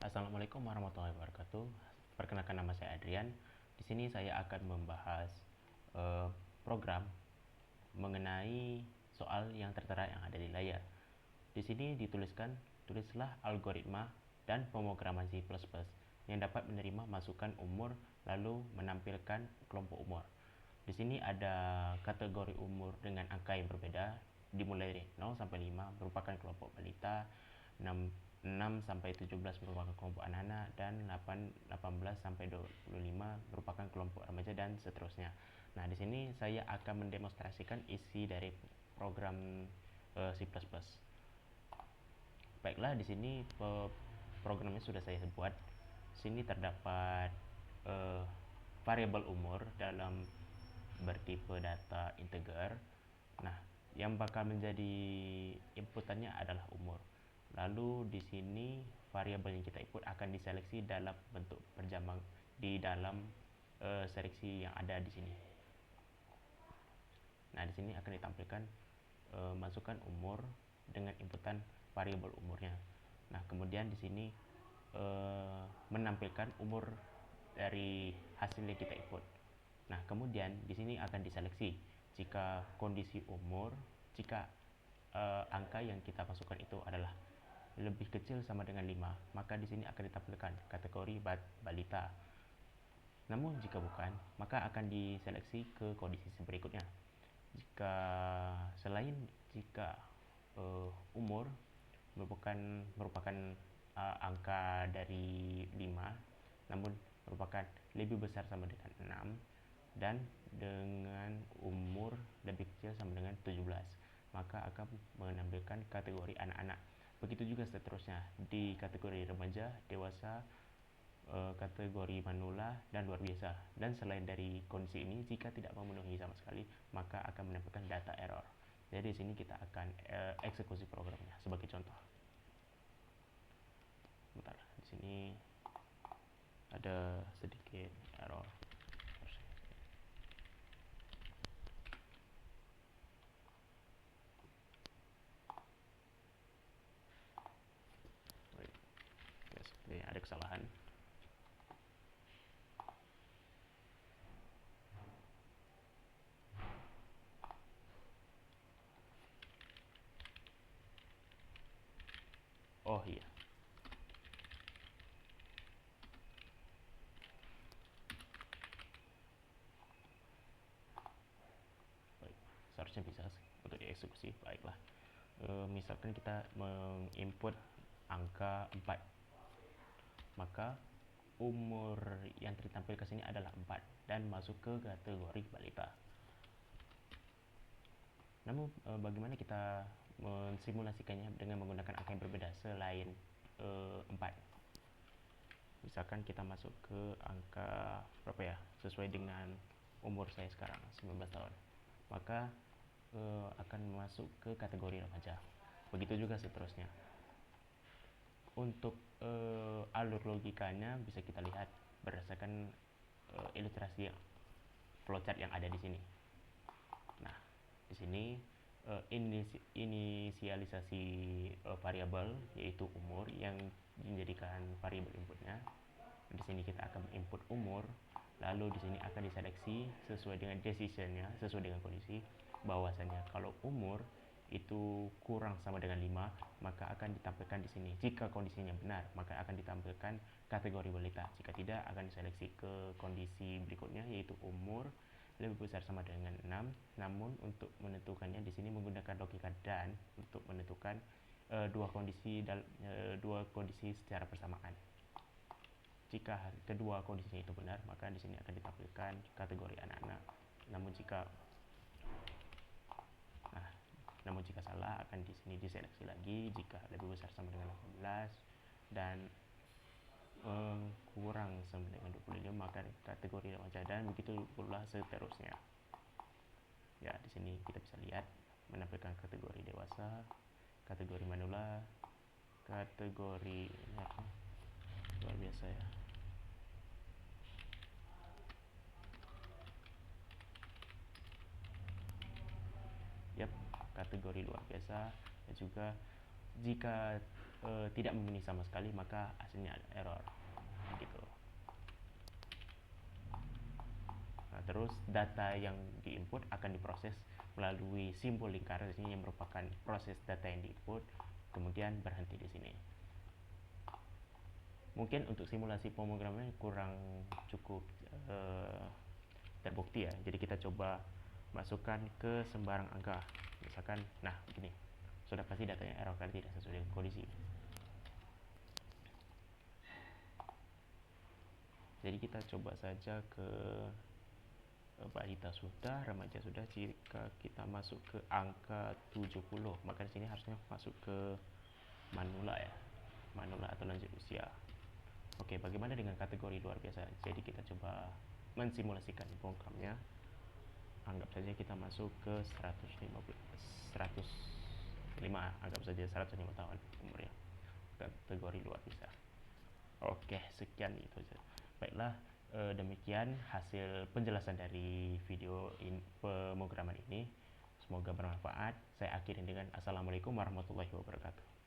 Assalamualaikum warahmatullahi wabarakatuh. Perkenalkan, nama saya Adrian. Di sini saya akan membahas program mengenai soal yang tertera yang ada di layar. Di sini tulislah algoritma dan pemrograman C++ yang dapat menerima masukan umur lalu menampilkan kelompok umur. Di sini ada kategori umur dengan angka yang berbeda, dimulai dari 0 sampai 5 merupakan kelompok balita, 6 sampai 17 merupakan kelompok anak-anak, dan 18 sampai 25 merupakan kelompok remaja, dan seterusnya. Nah, di sini saya akan mendemonstrasikan isi dari program C++. Baiklah, di sini programnya sudah saya buat. Sini terdapat variabel umur dalam bertipe data integer. Nah, yang bakal menjadi inputannya adalah umur. Lalu di sini variabel yang kita input akan diseleksi dalam bentuk perjamak di dalam seleksi yang ada di sini. Nah, di sini akan ditampilkan masukan umur dengan inputan variabel umurnya. Nah, kemudian di sini menampilkan umur dari hasil yang kita input. Nah, kemudian di sini akan diseleksi jika kondisi umur, jika angka yang kita masukkan itu adalah lebih kecil sama dengan 5, maka di sini akan ditampilkan kategori balita. Namun jika bukan, maka akan diseleksi ke kondisi berikutnya. Jika umur merupakan angka dari 5, namun merupakan lebih besar sama dengan 6, dan dengan umur lebih kecil sama dengan 17, maka akan menampilkan kategori anak-anak. Begitu juga seterusnya di kategori remaja, dewasa, kategori manula, dan luar biasa. Dan selain dari kondisi ini, jika tidak memenuhi sama sekali, maka akan menampilkan data error. Jadi di sini kita akan eksekusi programnya sebagai contoh. Bentar, di sini ada sedikit error. Ya, seperti ada kesalahan. Oh iya, baik, seharusnya bisa untuk dieksekusi. Baiklah, misalkan kita menginput angka 4, maka umur yang tertampil ke sini adalah 4 dan masuk ke kategori balita. Namun bagaimana kita mensimulasikannya dengan menggunakan angka yang berbeda selain 4? Misalkan kita masuk ke angka berapa ya, sesuai dengan umur saya sekarang 19 tahun, maka akan masuk ke kategori remaja. Begitu juga seterusnya. Untuk alur logikanya bisa kita lihat berdasarkan ilustrasi flowchart yang ada di sini. Nah, di sini inisialisasi variabel yaitu umur yang dijadikan variabel inputnya. Di sini kita akan input umur, lalu di sini akan diseleksi sesuai dengan decisionnya, sesuai dengan kondisi bahwasanya kalau umur itu kurang sama dengan 5, maka akan ditampilkan di sini. Jika kondisinya benar, maka akan ditampilkan kategori balita. Jika tidak, akan diseleksi ke kondisi berikutnya yaitu umur lebih besar sama dengan 6. Namun untuk menentukannya di sini menggunakan logika dan untuk menentukan dua kondisi secara bersamaan. Jika kedua kondisinya itu benar, maka di sini akan ditampilkan kategori anak-anak. Namun jika salah, akan di sini diseleksi lagi. Jika lebih besar sama dengan 18 dan kurang sama dengan 25, maka kategori remaja, dan begitu pula seterusnya. Ya, di sini kita bisa lihat menampilkan kategori dewasa, kategori manula, kategori luar biasa ya. Yap, kategori luar biasa. Dan juga jika tidak memenuhi sama sekali, maka hasilnya ada error gitu. Nah, terus data yang diinput akan diproses melalui simbol lingkaran di sini yang merupakan proses data yang diinput, kemudian berhenti di sini. Mungkin untuk simulasi pemrograman kurang cukup terbukti ya. Jadi kita coba masukkan ke sembarang angka. Misalkan, nah begini, sudah pasti datanya error karena tidak sesuai dengan kondisi. Jadi kita coba saja ke balita sudah, remaja sudah. Jika kita masuk ke angka 70, maka di sini harusnya masuk ke manula ya, manula atau lanjut usia. Oke, bagaimana dengan kategori luar biasa? Jadi kita coba mensimulasikan programnya. Anggap saja kita masuk ke 105, anggap saja 105 tahun umurnya, kategori luar biasa. Oke, sekian itu saja. Baiklah, demikian hasil penjelasan dari video pemrograman ini. Semoga bermanfaat. Saya akhiri dengan Assalamualaikum warahmatullahi wabarakatuh.